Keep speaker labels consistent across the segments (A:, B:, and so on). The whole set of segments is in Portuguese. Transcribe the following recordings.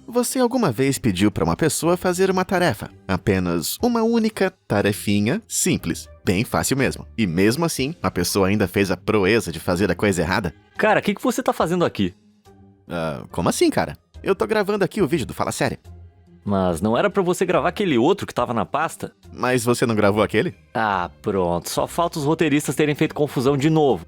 A: Você alguma vez pediu para uma pessoa fazer uma tarefa? Apenas uma única tarefinha simples. Bem fácil mesmo. E mesmo assim, a pessoa ainda fez a proeza de fazer a coisa errada?
B: Cara, o que você tá fazendo aqui?
A: Como assim, cara? Eu tô gravando aqui o vídeo do Fala Sério.
B: Mas não era pra você gravar aquele outro que tava na pasta?
A: Mas você não gravou aquele?
B: Ah, pronto. Só falta os roteiristas terem feito confusão de novo.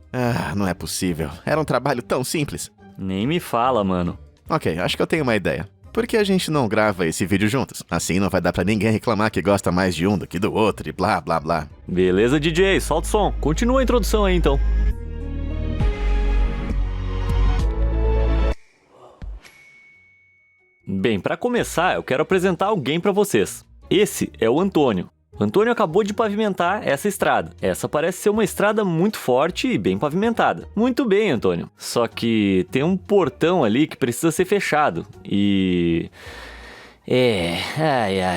A: Não é possível. Era um trabalho tão simples.
B: Nem me fala, mano.
A: Ok, acho que eu tenho uma ideia. Por que a gente não grava esse vídeo juntos? Assim não vai dar pra ninguém reclamar que gosta mais de um do que do outro e blá blá blá.
B: Beleza, DJ, solta o som. Continua a introdução aí, então. Bem, pra começar, eu quero apresentar alguém pra vocês. Esse é o Antônio. O Antônio acabou de pavimentar essa estrada. Essa parece ser uma estrada muito forte e bem pavimentada. Muito bem, Antônio. Só que tem um portão ali que precisa ser fechado.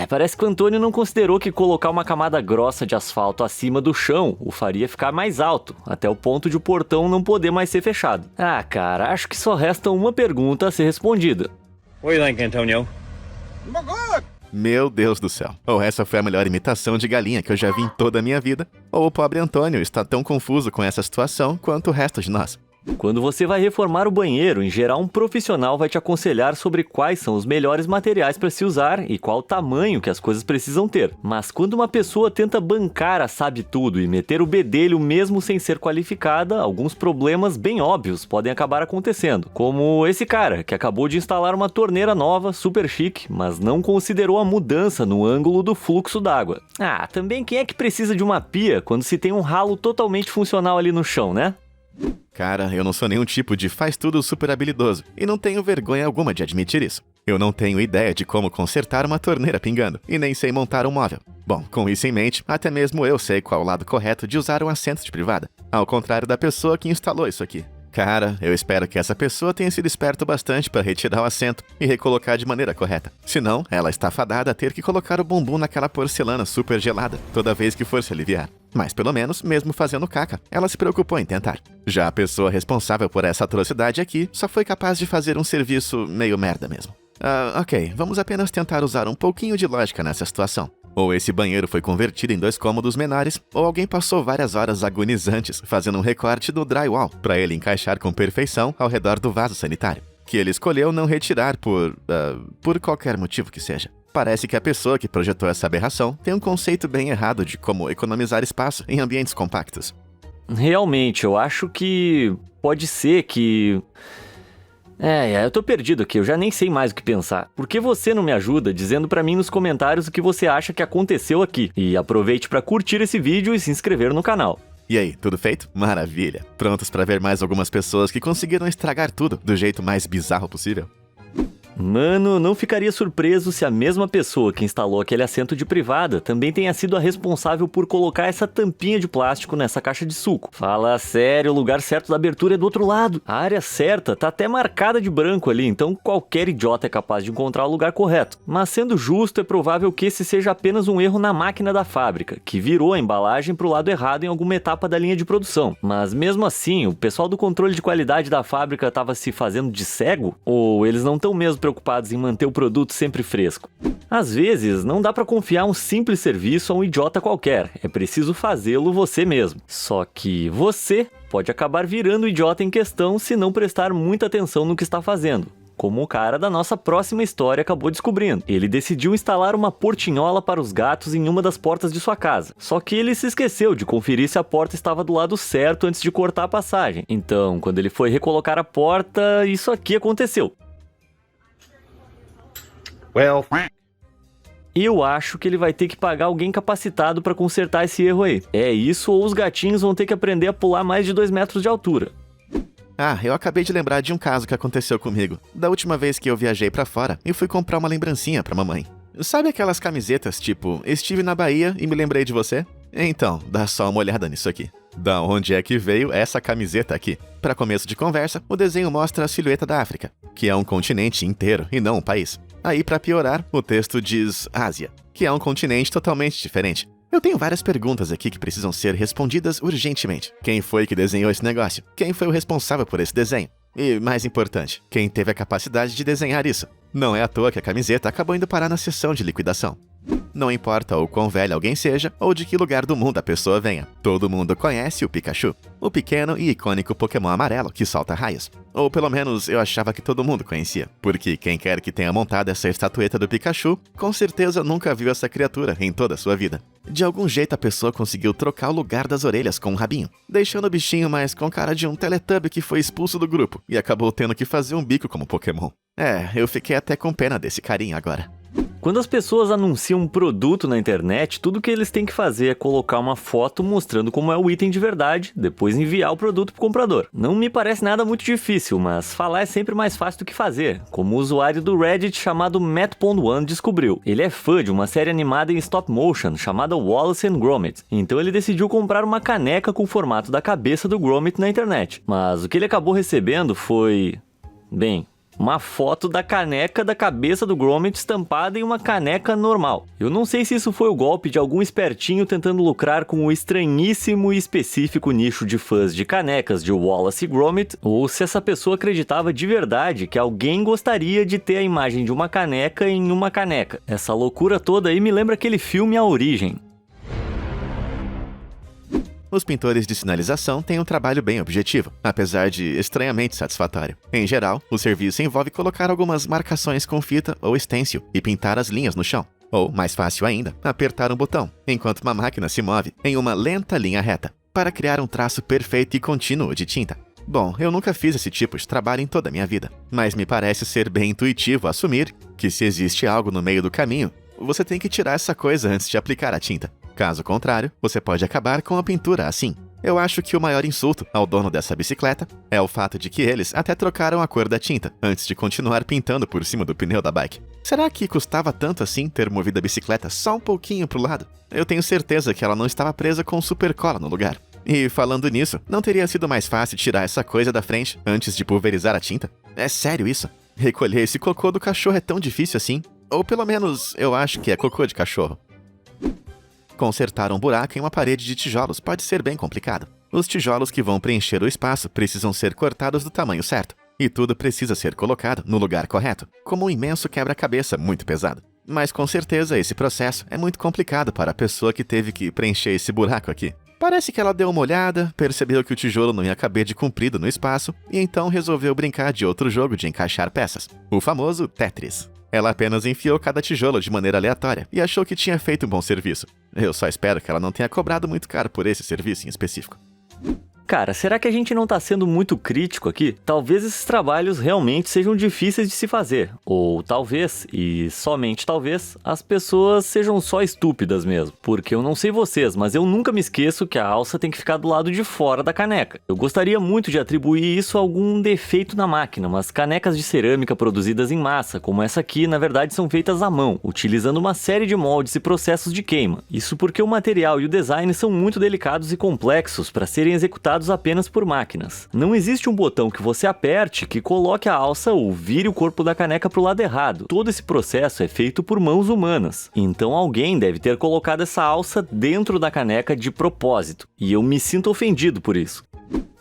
B: Parece que o Antônio não considerou que colocar uma camada grossa de asfalto acima do chão o faria ficar mais alto, até o ponto de o portão não poder mais ser fechado. Cara, acho que só resta uma pergunta a ser respondida.
C: What do you think, Antonio?
A: Meu Deus do céu. Ou essa foi a melhor imitação de galinha que eu já vi em toda a minha vida, ou o pobre Antônio está tão confuso com essa situação quanto o resto de nós.
B: Quando você vai reformar o banheiro, em geral um profissional vai te aconselhar sobre quais são os melhores materiais para se usar e qual o tamanho que as coisas precisam ter. Mas quando uma pessoa tenta bancar a sabe-tudo e meter o bedelho mesmo sem ser qualificada, alguns problemas bem óbvios podem acabar acontecendo. Como esse cara, que acabou de instalar uma torneira nova, super chique, mas não considerou a mudança no ângulo do fluxo d'água. Também quem é que precisa de uma pia quando se tem um ralo totalmente funcional ali no chão, né?
A: Cara, eu não sou nenhum tipo de faz tudo super habilidoso e não tenho vergonha alguma de admitir isso. Eu não tenho ideia de como consertar uma torneira pingando e nem sei montar um móvel. Bom, com isso em mente, até mesmo eu sei qual o lado correto de usar um assento de privada, ao contrário da pessoa que instalou isso aqui. Cara, eu espero que essa pessoa tenha sido esperto bastante para retirar o assento e recolocar de maneira correta. Senão, ela está fadada a ter que colocar o bumbum naquela porcelana super gelada toda vez que for se aliviar. Mas pelo menos, mesmo fazendo caca, ela se preocupou em tentar. Já a pessoa responsável por essa atrocidade aqui só foi capaz de fazer um serviço meio merda mesmo. Ok, vamos apenas tentar usar um pouquinho de lógica nessa situação. Ou esse banheiro foi convertido em 2 cômodos menores, ou alguém passou várias horas agonizantes fazendo um recorte do drywall para ele encaixar com perfeição ao redor do vaso sanitário, que ele escolheu não retirar por qualquer motivo que seja. Parece que a pessoa que projetou essa aberração tem um conceito bem errado de como economizar espaço em ambientes compactos.
B: Realmente, eu acho que pode ser que... eu tô perdido aqui, eu já nem sei mais o que pensar. Por que você não me ajuda dizendo pra mim nos comentários o que você acha que aconteceu aqui? E aproveite pra curtir esse vídeo e se inscrever no canal.
A: E aí, tudo feito? Maravilha! Prontos pra ver mais algumas pessoas que conseguiram estragar tudo do jeito mais bizarro possível?
B: Mano, não ficaria surpreso se a mesma pessoa que instalou aquele assento de privada também tenha sido a responsável por colocar essa tampinha de plástico nessa caixa de suco. Fala sério, o lugar certo da abertura é do outro lado. A área certa tá até marcada de branco ali, então qualquer idiota é capaz de encontrar o lugar correto. Mas sendo justo, é provável que esse seja apenas um erro na máquina da fábrica, que virou a embalagem pro lado errado em alguma etapa da linha de produção. Mas mesmo assim, o pessoal do controle de qualidade da fábrica estava se fazendo de cego? Ou eles não estão mesmo preocupados em manter o produto sempre fresco? Às vezes, não dá pra confiar um simples serviço a um idiota qualquer, é preciso fazê-lo você mesmo. Só que você pode acabar virando o idiota em questão se não prestar muita atenção no que está fazendo. Como o cara da nossa próxima história acabou descobrindo. Ele decidiu instalar uma portinhola para os gatos em uma das portas de sua casa. Só que ele se esqueceu de conferir se a porta estava do lado certo antes de cortar a passagem. Então, quando ele foi recolocar a porta, isso aqui aconteceu.
C: Well,
B: Eu acho que ele vai ter que pagar alguém capacitado para consertar esse erro aí. É isso, ou os gatinhos vão ter que aprender a pular mais de 2 metros de altura.
A: Eu acabei de lembrar de um caso que aconteceu comigo, da última vez que eu viajei pra fora e fui comprar uma lembrancinha pra mamãe. Sabe aquelas camisetas tipo, estive na Bahia e me lembrei de você? Então, dá só uma olhada nisso aqui. Da onde é que veio essa camiseta aqui? Para começo de conversa, o desenho mostra a silhueta da África, que é um continente inteiro e não um país. Aí, para piorar, o texto diz Ásia, que é um continente totalmente diferente. Eu tenho várias perguntas aqui que precisam ser respondidas urgentemente. Quem foi que desenhou esse negócio? Quem foi o responsável por esse desenho? E, mais importante, quem teve a capacidade de desenhar isso. Não é à toa que a camiseta acabou indo parar na seção de liquidação. Não importa o quão velho alguém seja ou de que lugar do mundo a pessoa venha, todo mundo conhece o Pikachu, o pequeno e icônico Pokémon amarelo que solta raios. Ou pelo menos eu achava que todo mundo conhecia, porque quem quer que tenha montado essa estatueta do Pikachu, com certeza nunca viu essa criatura em toda a sua vida. De algum jeito a pessoa conseguiu trocar o lugar das orelhas com um rabinho, deixando o bichinho mais com cara de um Teletubby que foi expulso do grupo e acabou tendo que fazer um bico como Pokémon. Eu fiquei até com pena desse carinha agora.
B: Quando as pessoas anunciam um produto na internet, tudo que eles têm que fazer é colocar uma foto mostrando como é o item de verdade, depois enviar o produto pro comprador. Não me parece nada muito difícil, mas falar é sempre mais fácil do que fazer, como o usuário do Reddit chamado Matt.1 descobriu. Ele é fã de uma série animada em stop motion chamada Wallace and Gromit, então ele decidiu comprar uma caneca com o formato da cabeça do Gromit na internet. Mas o que ele acabou recebendo foi... uma foto da caneca da cabeça do Gromit estampada em uma caneca normal. Eu não sei se isso foi o golpe de algum espertinho tentando lucrar com o estranhíssimo e específico nicho de fãs de canecas de Wallace e Gromit, ou se essa pessoa acreditava de verdade que alguém gostaria de ter a imagem de uma caneca em uma caneca. Essa loucura toda aí me lembra aquele filme A Origem.
A: Os pintores de sinalização têm um trabalho bem objetivo, apesar de estranhamente satisfatório. Em geral, o serviço envolve colocar algumas marcações com fita ou stencil e pintar as linhas no chão. Ou, mais fácil ainda, apertar um botão, enquanto uma máquina se move em uma lenta linha reta, para criar um traço perfeito e contínuo de tinta. Bom, eu nunca fiz esse tipo de trabalho em toda a minha vida, mas me parece ser bem intuitivo assumir que se existe algo no meio do caminho, você tem que tirar essa coisa antes de aplicar a tinta. Caso contrário, você pode acabar com a pintura assim. Eu acho que o maior insulto ao dono dessa bicicleta é o fato de que eles até trocaram a cor da tinta antes de continuar pintando por cima do pneu da bike. Será que custava tanto assim ter movido a bicicleta só um pouquinho pro lado? Eu tenho certeza que ela não estava presa com super cola no lugar. E falando nisso, não teria sido mais fácil tirar essa coisa da frente antes de pulverizar a tinta? É sério isso? Recolher esse cocô do cachorro é tão difícil assim? Ou pelo menos eu acho que é cocô de cachorro. Consertar um buraco em uma parede de tijolos pode ser bem complicado. Os tijolos que vão preencher o espaço precisam ser cortados do tamanho certo, e tudo precisa ser colocado no lugar correto, como um imenso quebra-cabeça muito pesado. Mas com certeza esse processo é muito complicado para a pessoa que teve que preencher esse buraco aqui. Parece que ela deu uma olhada, percebeu que o tijolo não ia caber de comprido no espaço, e então resolveu brincar de outro jogo de encaixar peças, o famoso Tetris. Ela apenas enfiou cada tijolo de maneira aleatória e achou que tinha feito um bom serviço. Eu só espero que ela não tenha cobrado muito caro por esse serviço em específico.
B: Cara, será que a gente não tá sendo muito crítico aqui? Talvez esses trabalhos realmente sejam difíceis de se fazer. Ou talvez, e somente talvez, as pessoas sejam só estúpidas mesmo. Porque eu não sei vocês, mas eu nunca me esqueço que a alça tem que ficar do lado de fora da caneca. Eu gostaria muito de atribuir isso a algum defeito na máquina, mas canecas de cerâmica produzidas em massa, como essa aqui, na verdade são feitas à mão, utilizando uma série de moldes e processos de queima. Isso porque o material e o design são muito delicados e complexos para serem executados apenas por máquinas. Não existe um botão que você aperte que coloque a alça ou vire o corpo da caneca para o lado errado. Todo esse processo é feito por mãos humanas. Então alguém deve ter colocado essa alça dentro da caneca de propósito. E eu me sinto ofendido por isso.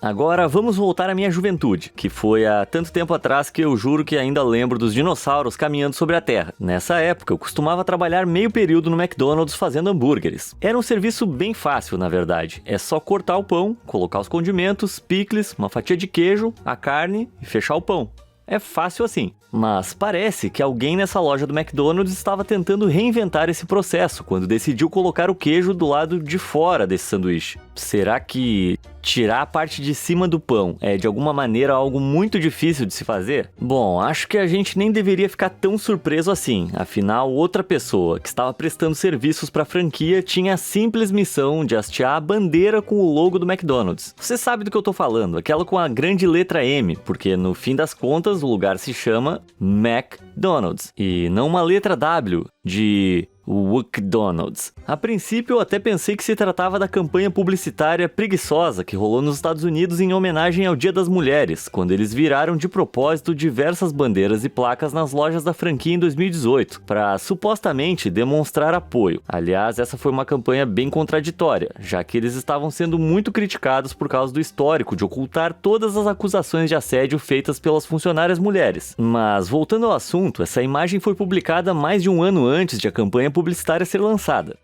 B: Agora vamos voltar à minha juventude, que foi há tanto tempo atrás que eu juro que ainda lembro dos dinossauros caminhando sobre a Terra. Nessa época eu costumava trabalhar meio período no McDonald's fazendo hambúrgueres. Era um serviço bem fácil, na verdade. É só cortar o pão, colocar os condimentos, picles, uma fatia de queijo, a carne e fechar o pão. É fácil assim. Mas parece que alguém nessa loja do McDonald's estava tentando reinventar esse processo quando decidiu colocar o queijo do lado de fora desse sanduíche. Será que tirar a parte de cima do pão é de alguma maneira algo muito difícil de se fazer? Bom, acho que a gente nem deveria ficar tão surpreso assim. Afinal, outra pessoa que estava prestando serviços para a franquia tinha a simples missão de hastear a bandeira com o logo do McDonald's. Você sabe do que eu tô falando, aquela com a grande letra M, porque no fim das contas o lugar se chama McDonald's e não uma letra W de o McDonald's. A princípio eu até pensei que se tratava da campanha publicitária preguiçosa que rolou nos Estados Unidos em homenagem ao Dia das Mulheres, quando eles viraram de propósito diversas bandeiras e placas nas lojas da franquia em 2018, para supostamente demonstrar apoio. Aliás, essa foi uma campanha bem contraditória, já que eles estavam sendo muito criticados por causa do histórico de ocultar todas as acusações de assédio feitas pelas funcionárias mulheres. Mas, voltando ao assunto, essa imagem foi publicada mais de um ano antes de a campanha publicitária ser lançada.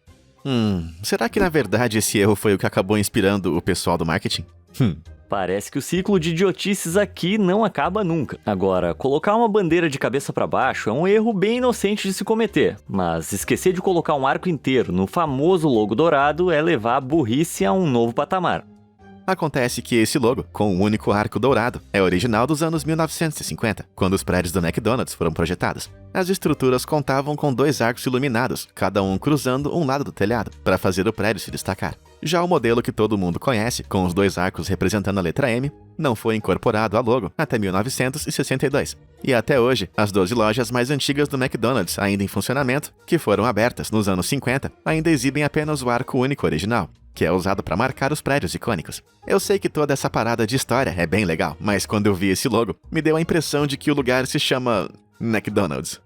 A: Será que na verdade esse erro foi o que acabou inspirando o pessoal do marketing?
B: Parece que o ciclo de idiotices aqui não acaba nunca. Agora, colocar uma bandeira de cabeça para baixo é um erro bem inocente de se cometer, mas esquecer de colocar um arco inteiro no famoso logo dourado é levar a burrice a um novo patamar.
A: Acontece que esse logo, com um único arco dourado, é original dos anos 1950, quando os prédios do McDonald's foram projetados. As estruturas contavam com 2 arcos iluminados, cada um cruzando um lado do telhado, para fazer o prédio se destacar. Já o modelo que todo mundo conhece, com os 2 arcos representando a letra M, não foi incorporado ao logo até 1962. E até hoje, as 12 lojas mais antigas do McDonald's, ainda em funcionamento, que foram abertas nos anos 50, ainda exibem apenas o arco único original, que é usado para marcar os prédios icônicos. Eu sei que toda essa parada de história é bem legal, mas quando eu vi esse logo, me deu a impressão de que o lugar se chama McDonald's.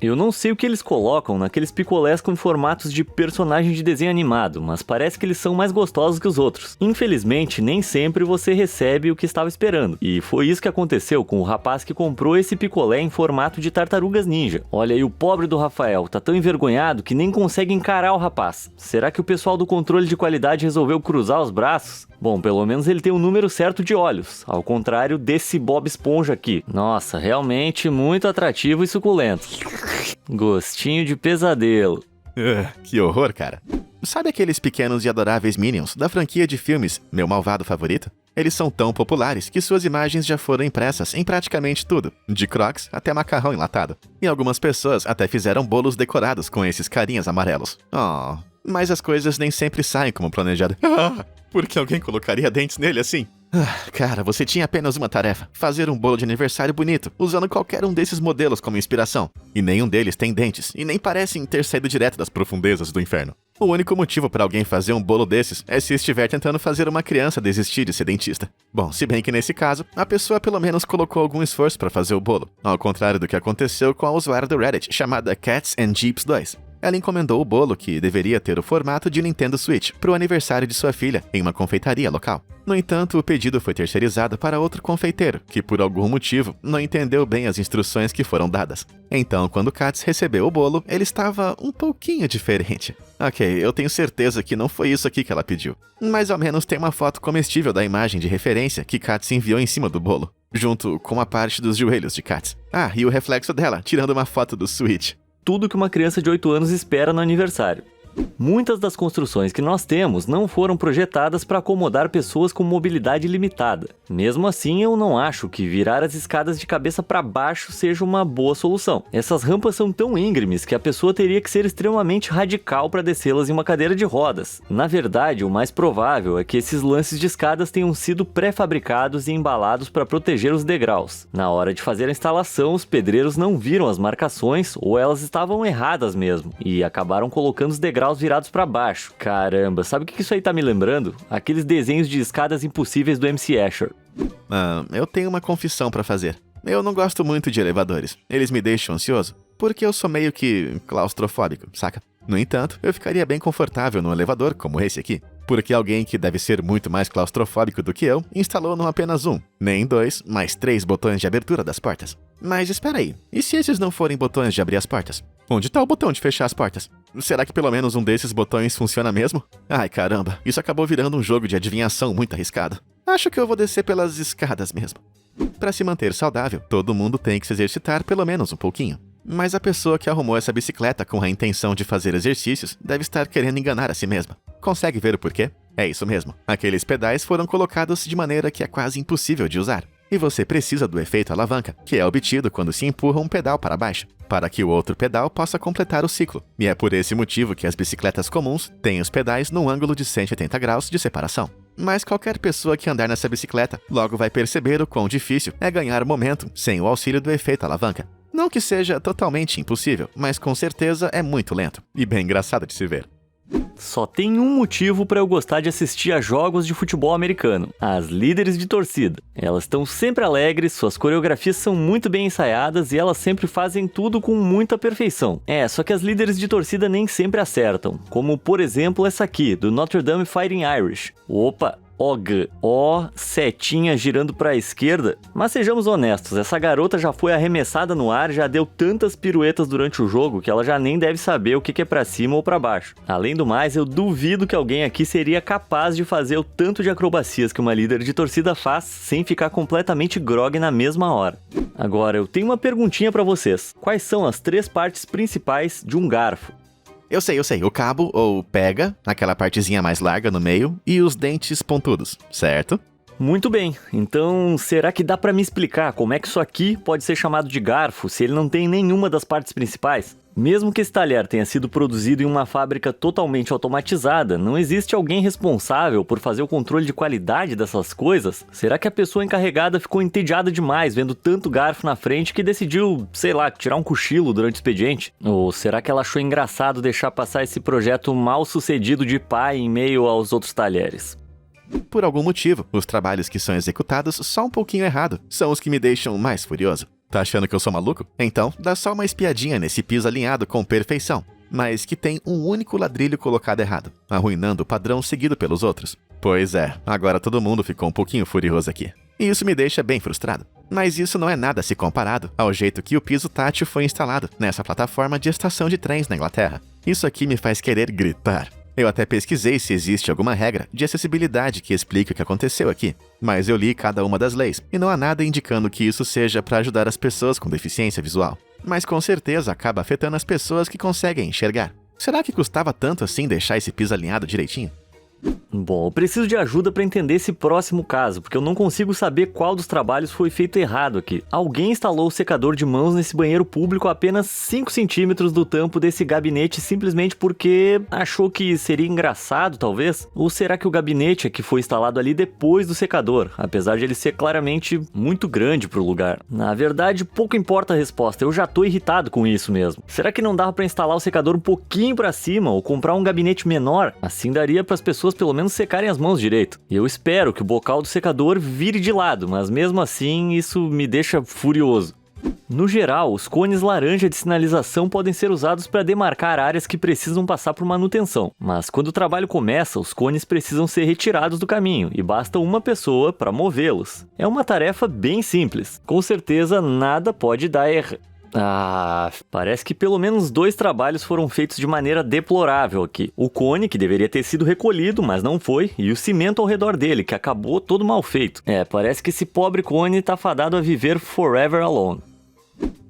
B: Eu não sei o que eles colocam naqueles picolés com formatos de personagem de desenho animado, mas parece que eles são mais gostosos que os outros. Infelizmente, nem sempre você recebe o que estava esperando. E foi isso que aconteceu com o rapaz que comprou esse picolé em formato de tartarugas ninja. Olha aí, o pobre do Rafael tá tão envergonhado que nem consegue encarar o rapaz. Será que o pessoal do controle de qualidade resolveu cruzar os braços? Bom, pelo menos ele tem o número certo de olhos, ao contrário desse Bob Esponja aqui. Nossa, realmente muito atrativo e suculento. Gostinho de pesadelo.
A: Que horror, cara. Sabe aqueles pequenos e adoráveis Minions da franquia de filmes Meu Malvado Favorito? Eles são tão populares que suas imagens já foram impressas em praticamente tudo, de Crocs até macarrão enlatado. E algumas pessoas até fizeram bolos decorados com esses carinhas amarelos. Mas as coisas nem sempre saem como planejado. Por que alguém colocaria dentes nele assim? Cara, você tinha apenas uma tarefa: fazer um bolo de aniversário bonito, usando qualquer um desses modelos como inspiração. E nenhum deles tem dentes, e nem parecem ter saído direto das profundezas do inferno. O único motivo para alguém fazer um bolo desses é se estiver tentando fazer uma criança desistir de ser dentista. Bom, se bem que nesse caso, a pessoa pelo menos colocou algum esforço para fazer o bolo, ao contrário do que aconteceu com a usuária do Reddit chamada Cats and Jeeps 2. Ela encomendou o bolo, que deveria ter o formato de Nintendo Switch, para o aniversário de sua filha, em uma confeitaria local. No entanto, o pedido foi terceirizado para outro confeiteiro, que por algum motivo não entendeu bem as instruções que foram dadas. Então, quando Katz recebeu o bolo, ele estava um pouquinho diferente. Ok, eu tenho certeza que não foi isso aqui que ela pediu. Mas ao menos tem uma foto comestível da imagem de referência que Katz enviou em cima do bolo, junto com a parte dos joelhos de Katz. E o reflexo dela, tirando uma foto do Switch.
B: Tudo que uma criança de 8 anos espera no aniversário. Muitas das construções que nós temos não foram projetadas para acomodar pessoas com mobilidade limitada. Mesmo assim, eu não acho que virar as escadas de cabeça para baixo seja uma boa solução. Essas rampas são tão íngremes que a pessoa teria que ser extremamente radical para descê-las em uma cadeira de rodas. Na verdade, o mais provável é que esses lances de escadas tenham sido pré-fabricados e embalados para proteger os degraus. Na hora de fazer a instalação, os pedreiros não viram as marcações ou elas estavam erradas mesmo e acabaram colocando os degraus virados para baixo. Caramba, sabe o que isso aí tá me lembrando? Aqueles desenhos de escadas impossíveis do MC Escher.
A: Eu tenho uma confissão para fazer. Eu não gosto muito de elevadores. Eles me deixam ansioso, porque eu sou meio que claustrofóbico, saca? No entanto, eu ficaria bem confortável num elevador como esse aqui, porque alguém que deve ser muito mais claustrofóbico do que eu instalou não apenas um, nem 2, mas 3 botões de abertura das portas. Mas espera aí, e se esses não forem botões de abrir as portas? Onde está o botão de fechar as portas? Será que pelo menos um desses botões funciona mesmo? Ai caramba, isso acabou virando um jogo de adivinhação muito arriscado. Acho que eu vou descer pelas escadas mesmo. Para se manter saudável, todo mundo tem que se exercitar pelo menos um pouquinho. Mas a pessoa que arrumou essa bicicleta com a intenção de fazer exercícios deve estar querendo enganar a si mesma. Consegue ver o porquê? É isso mesmo. Aqueles pedais foram colocados de maneira que é quase impossível de usar. E você precisa do efeito alavanca, que é obtido quando se empurra um pedal para baixo, para que o outro pedal possa completar o ciclo. E é por esse motivo que as bicicletas comuns têm os pedais num ângulo de 180 graus de separação. Mas qualquer pessoa que andar nessa bicicleta logo vai perceber o quão difícil é ganhar momento sem o auxílio do efeito alavanca. Não que seja totalmente impossível, mas com certeza é muito lento e bem engraçado de se ver.
B: Só tem um motivo para eu gostar de assistir a jogos de futebol americano: as líderes de torcida. Elas estão sempre alegres, suas coreografias são muito bem ensaiadas e elas sempre fazem tudo com muita perfeição. Só que as líderes de torcida nem sempre acertam, como por exemplo essa aqui, do Notre Dame Fighting Irish. Opa! Setinha girando para a esquerda. Mas sejamos honestos, essa garota já foi arremessada no ar, já deu tantas piruetas durante o jogo que ela já nem deve saber o que é para cima ou para baixo. Além do mais, eu duvido que alguém aqui seria capaz de fazer o tanto de acrobacias que uma líder de torcida faz sem ficar completamente grogue na mesma hora. Agora, eu tenho uma perguntinha para vocês. Quais são as 3 partes principais de um garfo?
A: Eu sei. O cabo, ou pega, aquela partezinha mais larga no meio, e os dentes pontudos, certo?
B: Muito bem, então será que dá pra me explicar como é que isso aqui pode ser chamado de garfo se ele não tem nenhuma das partes principais? Mesmo que esse talher tenha sido produzido em uma fábrica totalmente automatizada, não existe alguém responsável por fazer o controle de qualidade dessas coisas? Será que a pessoa encarregada ficou entediada demais vendo tanto garfo na frente que decidiu, sei lá, tirar um cochilo durante o expediente? Ou será que ela achou engraçado deixar passar esse projeto mal sucedido de pai em meio aos outros talheres?
A: Por algum motivo, os trabalhos que são executados só um pouquinho errado são os que me deixam mais furioso. Tá achando que eu sou maluco? Então, dá só uma espiadinha nesse piso alinhado com perfeição, mas que tem um único ladrilho colocado errado, arruinando o padrão seguido pelos outros. Pois é, agora todo mundo ficou um pouquinho furioso aqui. E isso me deixa bem frustrado. Mas isso não é nada se comparado ao jeito que o piso tátil foi instalado nessa plataforma de estação de trens na Inglaterra. Isso aqui me faz querer gritar. Eu até pesquisei se existe alguma regra de acessibilidade que explique o que aconteceu aqui, mas eu li cada uma das leis e não há nada indicando que isso seja para ajudar as pessoas com deficiência visual. Mas com certeza acaba afetando as pessoas que conseguem enxergar. Será que custava tanto assim deixar esse piso alinhado direitinho?
B: Bom, eu preciso de ajuda para entender esse próximo caso, porque eu não consigo saber qual dos trabalhos foi feito errado aqui. Alguém instalou o secador de mãos nesse banheiro público a apenas 5 centímetros do tampo desse gabinete simplesmente porque achou que seria engraçado, talvez? Ou será que o gabinete é que foi instalado ali depois do secador, apesar de ele ser claramente muito grande pro lugar? Na verdade, pouco importa a resposta, eu já tô irritado com isso mesmo. Será que não dava para instalar o secador um pouquinho para cima ou comprar um gabinete menor? Assim daria para as pessoas pelo menos secarem as mãos direito. E eu espero que o bocal do secador vire de lado, mas mesmo assim isso me deixa furioso. No geral, os cones laranja de sinalização podem ser usados para demarcar áreas que precisam passar por manutenção, mas quando o trabalho começa, os cones precisam ser retirados do caminho e basta uma pessoa para movê-los. É uma tarefa bem simples. Com certeza nada pode dar errado. Parece que pelo menos 2 trabalhos foram feitos de maneira deplorável aqui. O cone, que deveria ter sido recolhido, mas não foi, e o cimento ao redor dele, que acabou todo mal feito. Parece que esse pobre cone tá fadado a viver forever alone.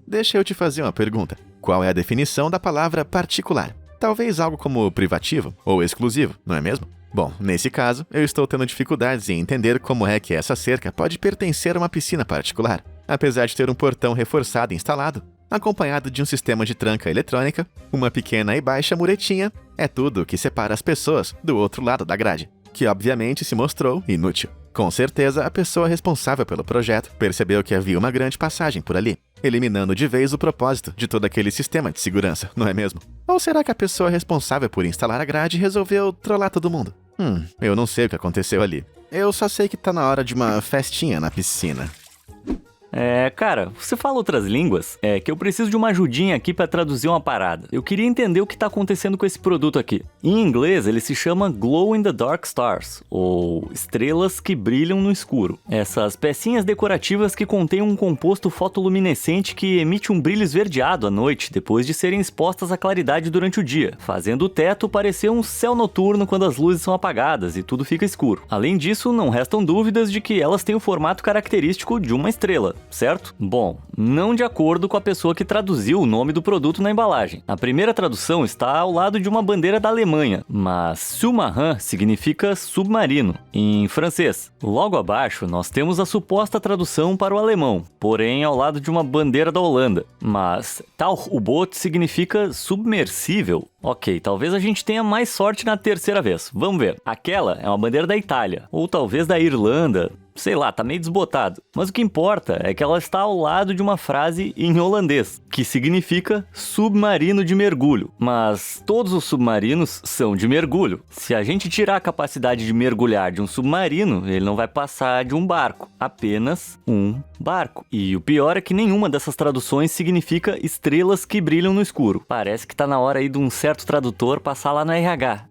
A: Deixa eu te fazer uma pergunta. Qual é a definição da palavra particular? Talvez algo como privativo ou exclusivo, não é mesmo? Bom, nesse caso, eu estou tendo dificuldades em entender como é que essa cerca pode pertencer a uma piscina particular, apesar de ter um portão reforçado instalado, acompanhado de um sistema de tranca eletrônica, uma pequena e baixa muretinha, é tudo o que separa as pessoas do outro lado da grade, que obviamente se mostrou inútil. Com certeza, a pessoa responsável pelo projeto percebeu que havia uma grande passagem por ali, eliminando de vez o propósito de todo aquele sistema de segurança, não é mesmo? Ou será que a pessoa responsável por instalar a grade resolveu trollar todo mundo? Eu não sei o que aconteceu ali. Eu só sei que tá na hora de uma festinha na piscina.
B: Cara, você fala outras línguas? É que eu preciso de uma ajudinha aqui pra traduzir uma parada. Eu queria entender o que tá acontecendo com esse produto aqui. Em inglês, ele se chama Glow in the Dark Stars, ou estrelas que brilham no escuro. Essas pecinhas decorativas que contêm um composto fotoluminescente que emite um brilho esverdeado à noite, depois de serem expostas à claridade durante o dia, fazendo o teto parecer um céu noturno quando as luzes são apagadas e tudo fica escuro. Além disso, não restam dúvidas de que elas têm o formato característico de uma estrela. Certo? Bom, não de acordo com a pessoa que traduziu o nome do produto na embalagem. A primeira tradução está ao lado de uma bandeira da Alemanha, mas sous-marin significa submarino, em francês. Logo abaixo, nós temos a suposta tradução para o alemão, porém ao lado de uma bandeira da Holanda. Mas Tauchboot significa submersível. Ok, talvez a gente tenha mais sorte na terceira vez. Vamos ver. Aquela é uma bandeira da Itália, ou talvez da Irlanda. sei lá, tá meio desbotado. Mas o que importa é que ela está ao lado de uma frase em holandês, que significa submarino de mergulho. Mas todos os submarinos são de mergulho. Se a gente tirar a capacidade de mergulhar de um submarino, ele não vai passar de um barco. Apenas um barco. E o pior é que nenhuma dessas traduções significa estrelas que brilham no escuro. Parece que tá na hora aí de um certo tradutor passar lá no RH.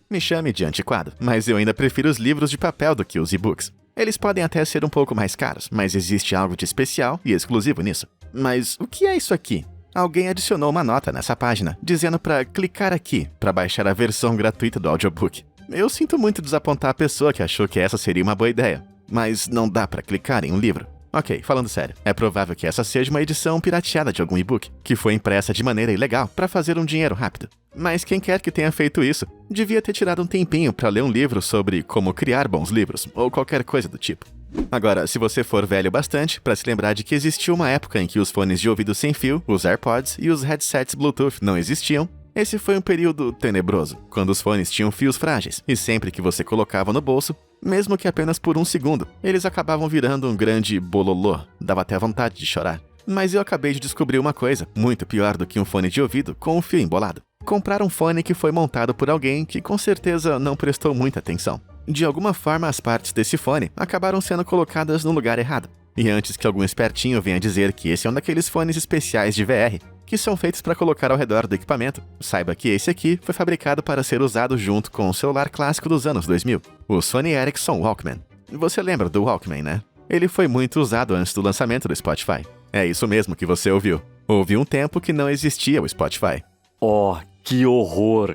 A: Me chame de antiquado, mas eu ainda prefiro os livros de papel do que os e-books. Eles podem até ser um pouco mais caros, mas existe algo de especial e exclusivo nisso. Mas o que é isso aqui? Alguém adicionou uma nota nessa página, dizendo para clicar aqui para baixar a versão gratuita do audiobook. Eu sinto muito desapontar a pessoa que achou que essa seria uma boa ideia, mas não dá para clicar em um livro. Ok, falando sério, é provável que essa seja uma edição pirateada de algum e-book, que foi impressa de maneira ilegal para fazer um dinheiro rápido. Mas quem quer que tenha feito isso, devia ter tirado um tempinho para ler um livro sobre como criar bons livros, ou qualquer coisa do tipo. Agora, se você for velho bastante, para se lembrar de que existiu uma época em que os fones de ouvido sem fio, os AirPods e os headsets Bluetooth não existiam, esse foi um período tenebroso, quando os fones tinham fios frágeis, e sempre que você colocava no bolso, mesmo que apenas por um segundo, eles acabavam virando um grande bololô, dava até vontade de chorar. Mas eu acabei de descobrir uma coisa, muito pior do que um fone de ouvido com um fio embolado. Comprar um fone que foi montado por alguém que com certeza não prestou muita atenção. De alguma forma, as partes desse fone acabaram sendo colocadas no lugar errado. E antes que algum espertinho venha dizer que esse é um daqueles fones especiais de VR, que são feitos para colocar ao redor do equipamento, saiba que esse aqui foi fabricado para ser usado junto com o celular clássico dos anos 2000, o Sony Ericsson Walkman. Você lembra do Walkman, né? Ele foi muito usado antes do lançamento do Spotify. É isso mesmo que você ouviu. Houve um tempo que não existia o Spotify.
B: Oh, que horror!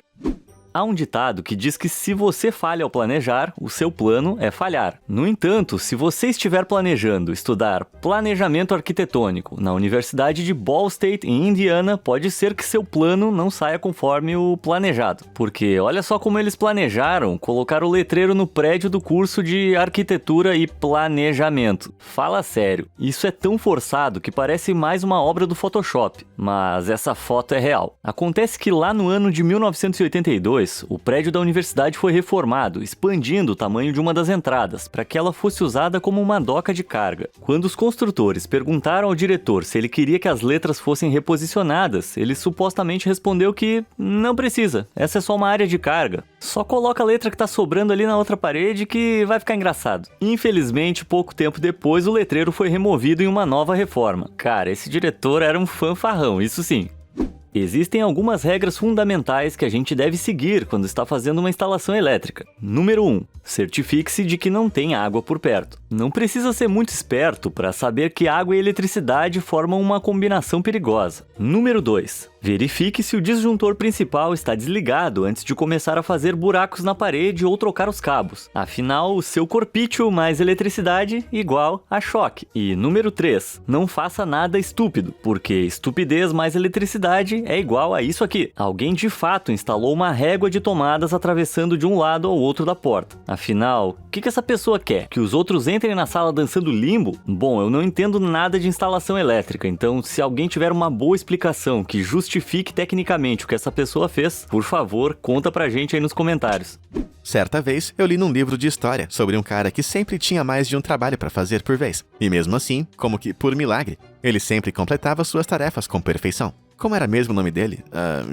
B: Há um ditado que diz que se você falha ao planejar, o seu plano é falhar. No entanto, se você estiver planejando estudar planejamento arquitetônico na Universidade de Ball State, em Indiana, pode ser que seu plano não saia conforme o planejado. Porque olha só como eles planejaram colocar o letreiro no prédio do curso de arquitetura e planejamento. Fala sério, isso é tão forçado que parece mais uma obra do Photoshop. Mas essa foto é real. Acontece que lá no ano de 1982, o prédio da universidade foi reformado, expandindo o tamanho de uma das entradas, para que ela fosse usada como uma doca de carga. Quando os construtores perguntaram ao diretor se ele queria que as letras fossem reposicionadas, ele supostamente respondeu que não precisa, essa é só uma área de carga. Só coloca a letra que tá sobrando ali na outra parede que vai ficar engraçado. Infelizmente, pouco tempo depois, o letreiro foi removido em uma nova reforma. Cara, esse diretor era um fanfarrão, isso sim. Existem algumas regras fundamentais que a gente deve seguir quando está fazendo uma instalação elétrica. Número 1. Certifique-se de que não tem água por perto. Não precisa ser muito esperto para saber que água e eletricidade formam uma combinação perigosa. Número 2. Verifique se o disjuntor principal está desligado antes de começar a fazer buracos na parede ou trocar os cabos. Afinal, o seu corpício mais eletricidade igual a choque. E número 3. Não faça nada estúpido, porque estupidez mais eletricidade é igual a isso aqui. Alguém de fato instalou uma régua de tomadas atravessando de um lado ao outro da porta. Afinal, o que essa pessoa quer? Que os outros entrem na sala dançando limbo? Bom, eu não entendo nada de instalação elétrica, então se alguém tiver uma boa explicação que justifique tecnicamente o que essa pessoa fez, por favor, conta pra gente aí nos comentários.
A: Certa vez, eu li num livro de história sobre um cara que sempre tinha mais de um trabalho para fazer por vez. E mesmo assim, como que por milagre, ele sempre completava suas tarefas com perfeição. Como era mesmo o nome dele?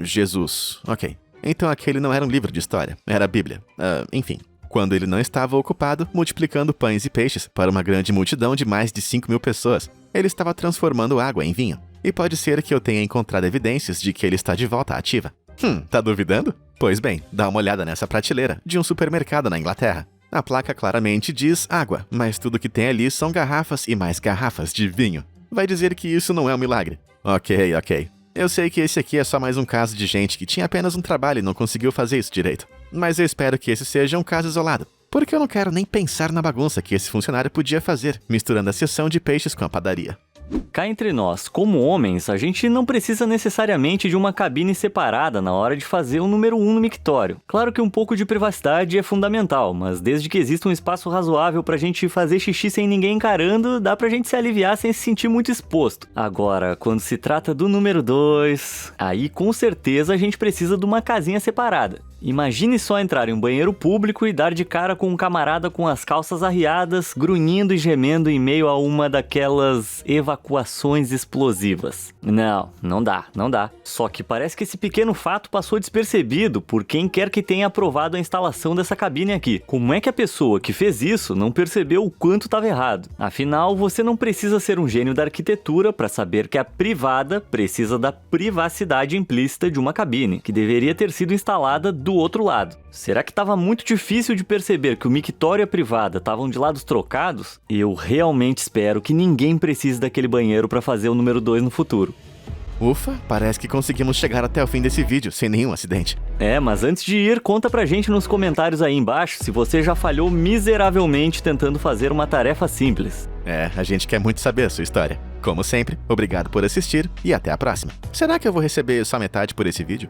A: Jesus. Ok. Então aquele não era um livro de história, era a Bíblia. Enfim. Quando ele não estava ocupado multiplicando pães e peixes para uma grande multidão de mais de 5.000 pessoas, ele estava transformando água em vinho. E pode ser que eu tenha encontrado evidências de que ele está de volta ativa. Tá duvidando? Pois bem, dá uma olhada nessa prateleira de um supermercado na Inglaterra. A placa claramente diz água, mas tudo que tem ali são garrafas e mais garrafas de vinho. Vai dizer que isso não é um milagre. Ok. Eu sei que esse aqui é só mais um caso de gente que tinha apenas um trabalho e não conseguiu fazer isso direito. Mas eu espero que esse seja um caso isolado, porque eu não quero nem pensar na bagunça que esse funcionário podia fazer, misturando a seção de peixes com a padaria.
B: cá entre nós, como homens, a gente não precisa necessariamente de uma cabine separada na hora de fazer o número 1 no mictório. Claro que um pouco de privacidade é fundamental, mas desde que exista um espaço razoável pra gente fazer xixi sem ninguém encarando, dá pra gente se aliviar sem se sentir muito exposto. Agora, quando se trata do número 2, aí com certeza a gente precisa de uma casinha separada. Imagine só entrar em um banheiro público e dar de cara com um camarada com as calças arriadas, grunhindo e gemendo em meio a uma daquelas evacuações explosivas. Não dá. Só que parece que esse pequeno fato passou despercebido por quem quer que tenha aprovado a instalação dessa cabine aqui. Como é que a pessoa que fez isso não percebeu o quanto estava errado? Afinal, você não precisa ser um gênio da arquitetura para saber que a privada precisa da privacidade implícita de uma cabine, que deveria ter sido instalada do outro lado. Será que estava muito difícil de perceber que o mictório e a privada estavam de lados trocados? Eu realmente espero que ninguém precise daquele banheiro para fazer o número 2 no futuro.
A: Ufa, parece que conseguimos chegar até o fim desse vídeo sem nenhum acidente.
B: Mas antes de ir, conta pra gente nos comentários aí embaixo se você já falhou miseravelmente tentando fazer uma tarefa simples.
A: A gente quer muito saber a sua história. Como sempre, obrigado por assistir e até a próxima. Será que eu vou receber só metade por esse vídeo?